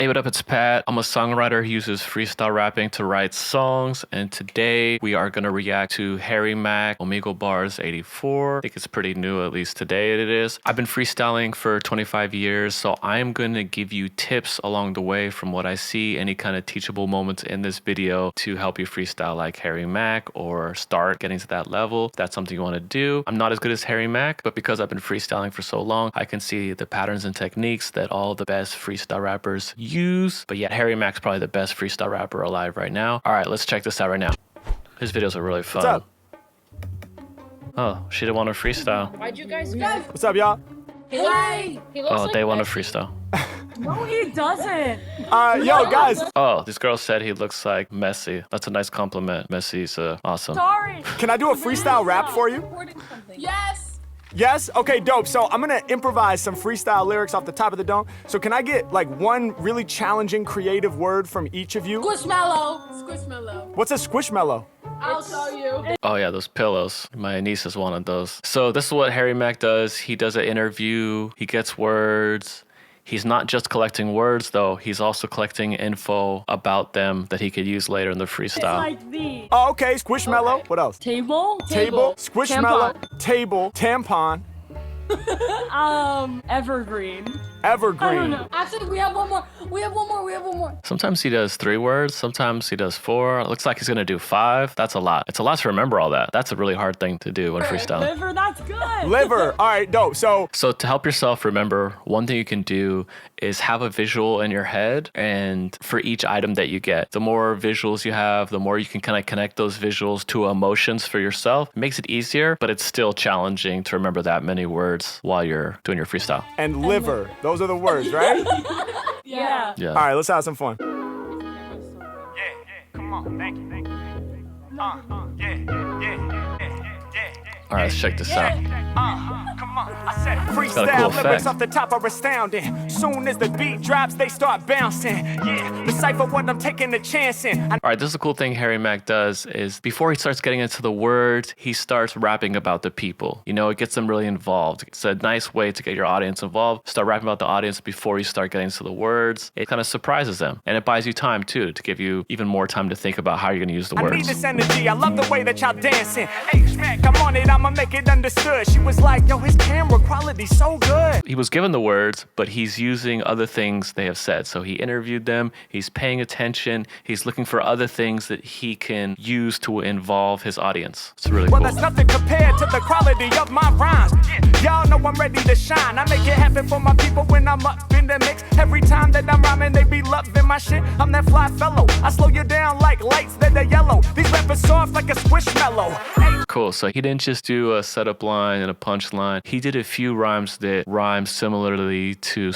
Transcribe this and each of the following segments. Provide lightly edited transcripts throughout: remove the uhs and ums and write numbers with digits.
Hey, what up? It's Pat. I'm a songwriter who uses freestyle rapping to write songs, and today we are going to react to Mack Omegle Bars 84. I think it's pretty new, at least today it is. I've been freestyling for 25 years, so I'm going to give you tips along the way from what I see, any kind of teachable moments in this video to help you freestyle like Mack or start getting to that level. If that's something you want to do. I'm not as good as Mack, but because I've been freestyling for so long, I can see the patterns and techniques that all the best freestyle rappers use. But yeah, Mack's probably the best freestyle rapper alive right now. All right, let's check this out right now. His videos are really fun. What's up? Oh, she didn't want to freestyle. Why'd you guys go? What's up, y'all? Hey! He looks like They want to Messi. freestyle. No, he doesn't. Yo, guys, Oh, this girl said he looks like Messi. That's a nice compliment. Messi's awesome. Sorry. can I do a freestyle rap for you? Yes! Yes? Okay, dope. So I'm gonna improvise some freestyle lyrics off the top of the dome. So can I get like one really challenging creative word from each of you? Squishmallow. Squishmallow. What's a squishmallow? I'll show you. Oh yeah, those pillows. My niece is one of those. So this is what Mack does. He does an interview. He gets words. He's not just collecting words though. He's also collecting info about them that he could use later in the It's freestyle. like the Oh, okay, squishmallow. Okay. What else? table, Table, squishmallow, table, tampon, evergreen. evergreen. I don't know. Actually, we have one more. We have one more. Sometimes he does 3 words. Sometimes he does 4. It looks like he's gonna do 5. That's a lot. It's a lot to remember all that. That's a really hard thing to do when freestyling. Liver, that's good. Liver. All right, dope. So So to help yourself remember, one thing you can do is have a visual in your head, and for each item that you get, the more visuals you have, the more you can kind of connect those visuals to emotions for yourself. It makes it easier, but it's still challenging to remember that many words while you're doing your freestyle. and liver. Those are the words, right? Yeah. Yeah. All right, let's have some fun. Come on, thank you. All right, let's check this out. Come on, I said got a Freestyle cool lyrics effect. off the top are astounding. Soon as the beat drops, they start bouncing. Yeah, decipher what I'm taking a chance in. All right, this is a cool thing Mack does is before he starts getting into the words, he starts rapping about the people. You know, it gets them really involved. It's a nice way to get your audience involved. Start rapping about the audience before you start getting to the words. It kind of surprises them. And it buys you time too, to give you even more time to think about how you're going to use the I need words. this energy, I love the way that y'all dancing. Hey, Smack, I'm on it, I'ma make it understood. She was like, yo, his camera quality so good. He was given the words, but he's using other things they have said. So he interviewed them, he's paying attention, he's looking for other things that he can use to involve his audience. It's really Well, cool. that's nothing compared to the quality of my rhymes. Y'all know I'm ready to shine. I make it happen for my people when I'm up in the mix. Every time that I'm rhyming, they be loving my shit. I'm that fly fellow. I slow you down like lights that are yellow. These rappers soft like a squishmallow. Hey, Cool. So he didn't just do a setup line and a punch line. He did a few rhymes that rhyme similarly to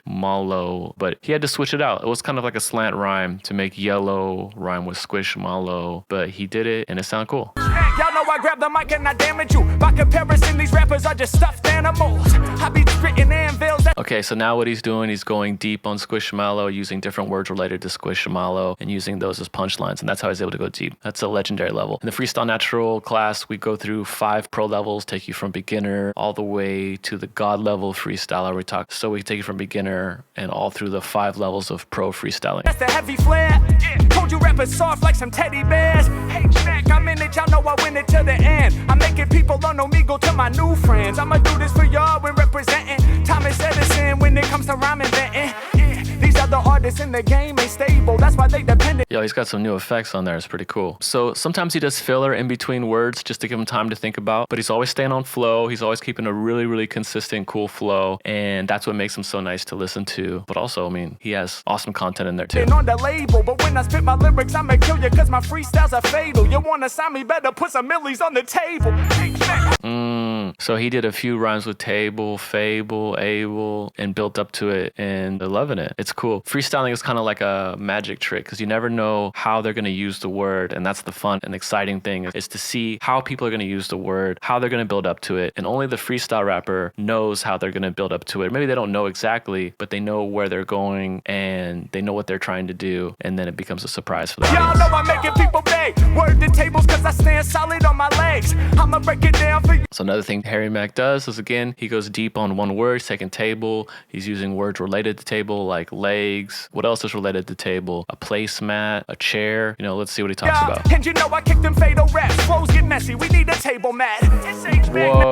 squishmallow, but he had to switch it out. It was kind of like a slant rhyme to make yellow rhyme with squishmallow, but he did it and it sounded cool. y'all know I grab the mic and I damage you. By comparison, these rappers are just stuffed animals. I be spitting anvils. Okay, so now what he's doing, he's going deep on Squishmallow, using different words related to Squishmallow and using those as punchlines, and that's how he's able to go deep. That's a legendary level. In the Freestyle Natural class, we go through 5 pro levels, take you from beginner all the way to the God level freestyler. So we take you from beginner and all through the 5 levels of pro freestyling. That's the heavy flair. Told you rappers soft like some teddy bears. Hey, Smack, I'm in it, y'all know I win it to the end. I'm making people on Omegle to my new friends. I'ma do this for y'all when representing Thomas Edison when it comes to rhyme inventing. Yeah, these other artists in the game ain't stable, that's why they dependent. Yo, he's got some new effects on there. It's pretty cool. So sometimes he does filler in between words just to give him time to think about, but he's always staying on flow. He's always keeping a really, really consistent, cool flow, and that's what makes him so nice to listen to. But also, I mean, he has awesome content in there too. On the label, but when I spit my lyrics, I'ma kill you cause my freestyles are fatal. You wanna sign me, better put some millies on the table. Hey, Smack, So he did a few rhymes with table, fable, able, and built up to it, and they're loving it. It's cool. Freestyling is kind of like a magic trick because you never know how they're going to use the word, and that's the fun and exciting thing is to see how people are going to use the word, how they're going to build up to it, and only the freestyle rapper knows how they're going to build up to it. Maybe they don't know exactly, but they know where they're going and they know what they're trying to do, and then it becomes a surprise for the y'all audience. know I'm making people beg. Word to tables cause I stand solid on my legs. I'ma break it down for you. So another thing Harry Mack does is, again, he goes deep on one word. He's taking table. He's using words related to table, like legs. What else is related to table? A placemat, a chair. You know, let's see what he talks about. And you know I kick them fatal raps. Flows get messy. We need a table mat.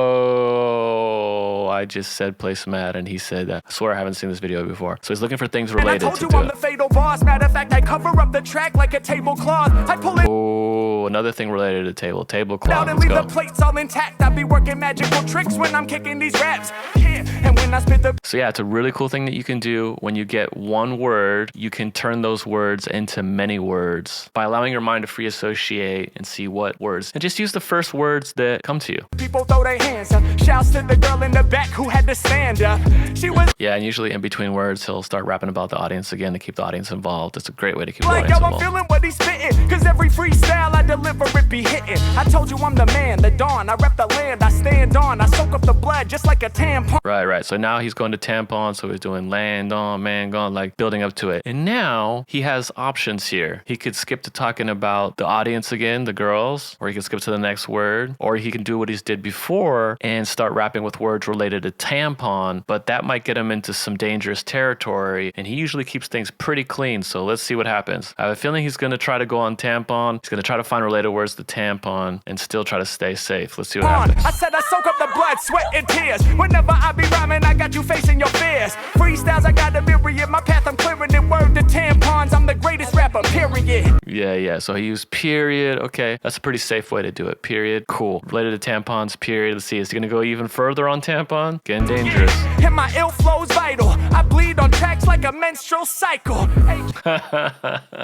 Whoa, I just said placemat and he said that. I swear I haven't seen this video before. So he's looking for things related and I told to you I'm the fatal boss. Matter of fact, I cover up the track like a tablecloth. I pull it Oh, another thing related to tablecloth. out and Let's leave go. the plates all intact. I be working magical tricks when I'm kicking these raps. Yeah, and when I spit the So yeah, it's a really cool thing that you can do. When you get one word, you can turn those words into many words by allowing your mind to free associate and see what words. And just use the first words that come to you. people throw their hands up. Shouts to the girl in the back who had to stand up. She was Yeah, and usually in between words, he'll start rapping about the audience again to keep the audience involved. It's a great way to keep the like, audience yo, I'm involved. feeling what he's spitting. Cause every freestyle I deliver, it be hitting. I told you I'm the man, the dawn. I rep the land, I stand on. I soak up the blood just like a tampon. Right. So now he's going to tampon, so he's doing land on, man gone, like building up to it. And now he has options here. He could skip to talking about the audience again, the girls, or he could skip to the next word, or he can do what he's did before and start rapping with words related to tampon, but that might get him into some dangerous territory, and he usually keeps things pretty clean, so let's see what happens. I have a feeling he's going to try to go on tampon. He's going to try to find related words to tampon and still try to stay safe. Let's see what happens. I said I soak up the blood, sweat, and tears. Whenever I be rhyming, I got you facing your fears. Freestyles, I got a myriad. My path, I'm clearing it. Word to tampons, I'm the greatest rapper, period. Yeah. So he used period. Okay, that's a pretty safe way to do it. Period. Cool. Related to tampons, period. Let's see. Is he going to go even further on tampon? Getting dangerous. And my ill flow's vital. I bleed on tracks like a menstrual cycle.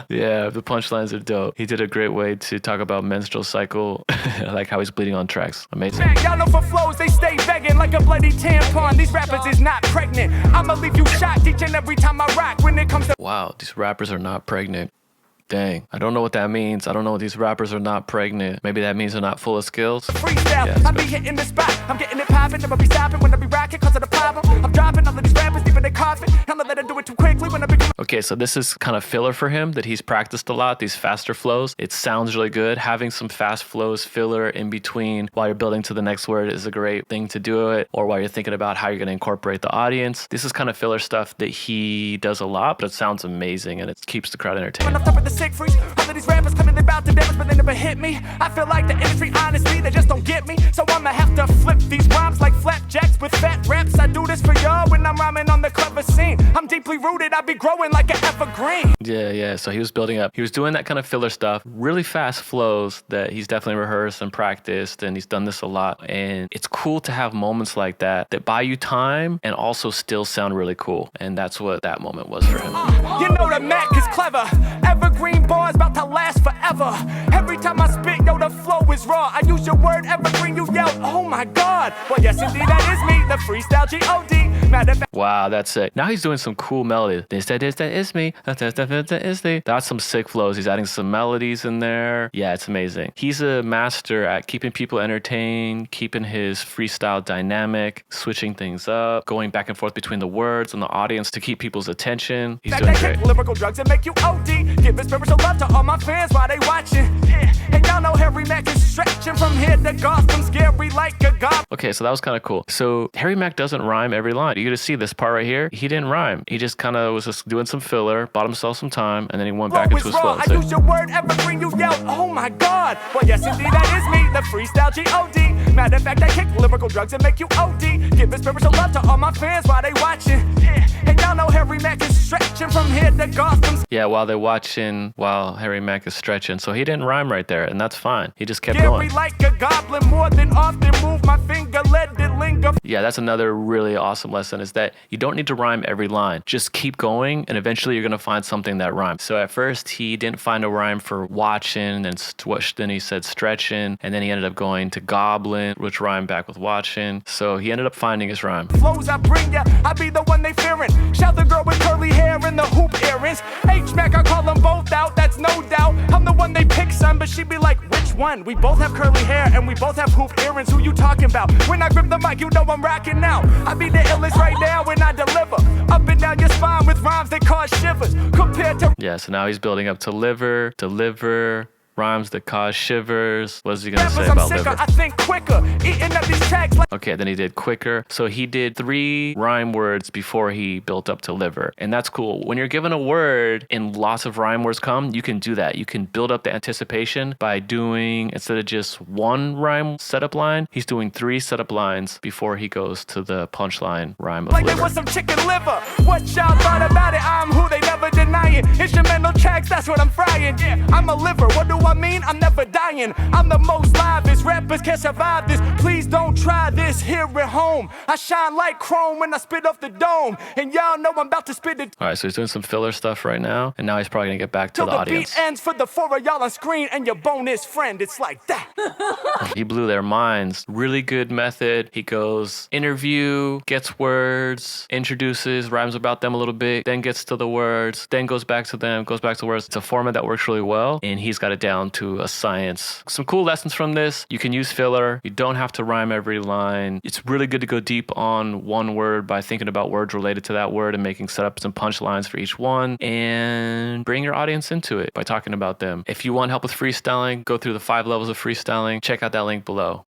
Yeah, the punchlines are dope. He did a great way to talk about menstrual cycle. I like how he's bleeding on tracks. Amazing. Y'all know for flows, they stay begging like a bloody tampon. These rappers is not pregnant. I'ma leave you shocked each and every time I rock when it comes to Wow, these rappers are not pregnant. Dang, I don't know what that means. I don't know what these rappers are not pregnant. Maybe that means they're not full of skills. freestyle. Yeah, that's I be good. hitting the spot. I'm getting it poppin'. Never be stopping when I be rocking cause of the problem. I'm dropping all of these rappers deep in their coffin. I'm not letting do it too quickly when I be Okay, so this is kind of filler for him that he's practiced a lot, these faster flows. It sounds really good. Having some fast flows, filler in between while you're building to the next word is a great thing to do it, or while you're thinking about how you're going to incorporate the audience. This is kind of filler stuff that he does a lot, but it sounds amazing and it keeps the crowd entertained. on top of the sick freeze. All of these rappers coming, they bout to damage, but they never hit me. I feel like the industry, honestly, they just don't get me. So I'ma have to flip these rhymes like flapjacks with fat raps. I do this for y'all when I'm rhyming on the clever scene. I'm deeply rooted, I be growing like an evergreen. Yeah. So he was building up. He was doing that kind of filler stuff, really fast flows that he's definitely rehearsed and practiced, and he's done this a lot. And it's cool to have moments like that buy you time and also still sound really cool. And that's what that moment was for him. You know the Mac is clever. Evergreen bars about to last forever. Every time I spit, yo, the flow is raw. I use your word evergreen, you yell, oh my god. Well, yes, indeed, that is me, the freestyle G-O-D. Matter of fact, Wow, that's sick. Now he's doing some cool melodies. That is me. That is me. That's some sick flows. He's adding some melodies in there. Yeah, it's amazing. He's a master at keeping people entertained, keeping his freestyle dynamic, switching things up, going back and forth between the words and the audience to keep people's attention. He's doing I great. kick lyrical drugs and make you OD. Give spiritual love to all my fans while they watching. Yeah. And y'all know Harry Mack is stretching from here to Gotham, scary like a goblin. Okay, so that was kind of cool. So Harry Mack doesn't rhyme every line. You get to see this part right here. He didn't rhyme. He just kind of was just doing some filler, bought himself some time, and then he went back Flow into is his flow. raw. I So- use your word evergreen, you yell, oh my god. Well, yes, indeed, that is me, the freestyle G-O-D. Matter of fact, I kick lyrical drugs and make you OD. Give spiritual love to all my fans while they watching. Yeah. And y'all know Harry Mack is stretching from here to Gotham. Yeah, while they're watching, while Harry Mack is stretching. So he didn't rhyme right there, and that's fine. He just kept Scary going. like a goblin, more than often move my finger, let it linger. Yeah, that's another really awesome lesson is that you don't need to rhyme every line. Just keep going, and eventually you're going to find something that rhymes. So at first, he didn't find a rhyme for watching, and then he said stretching, and then he ended up going to goblin, which rhymed back with watching. So he ended up finding his rhyme. Flows I bring ya, I be the one they fearing. Shout the girl with curly hair and the hoop earrings. H-Mac, I call them both out, that's no doubt. I'm the one they pick, son, but she be like, which one? We both have curly hair and we both have hoop earrings. Who you talking about? When I grip the mic, you know I'm rocking out. I be the illest right now when I deliver. Up and down your spine with rhymes that cause shivers. Compared to Yeah, so now he's building up to deliver, rhymes that cause shivers. What is he gonna say I'm about sicker, liver? I think quicker. Eating up these tracks like Okay, then he did quicker. So he did 3 rhyme words before he built up to liver. And that's cool. When you're given a word and lots of rhyme words come, you can do that. You can build up the anticipation by doing, instead of just 1 rhyme setup line, he's doing 3 setup lines before he goes to the punchline rhyme of like there liver. was some chicken liver. What y'all thought about it? I'm who they never deny it. Instrumental tracks, that's what I'm frying. Yeah, I'm a liver. What do I mean? I'm never dying. I'm the most livest. Rappers can't survive this. Please don't try this here at home. I shine like chrome when I spit off the dome. And y'all know I'm about to spit it All right, so he's doing some filler stuff right now, and now he's probably gonna get back to till the the audience. beat ends for the 4 of y'all on screen and your bonus friend. It's like that. He blew their minds. Really good method. He goes interview, gets words, introduces, rhymes about them a little bit, then gets to the words, then goes back to them, goes back to words. It's a format that works really well, and he's got it down to a science. Some cool lessons from this. You can use filler. You don't have to rhyme every line. It's really good to go deep on one word by thinking about words related to that word and making setups and punchlines for each one, and bring your audience into it by talking about them. If you want help with freestyling, go through the 5 levels of freestyling. Check out that link below.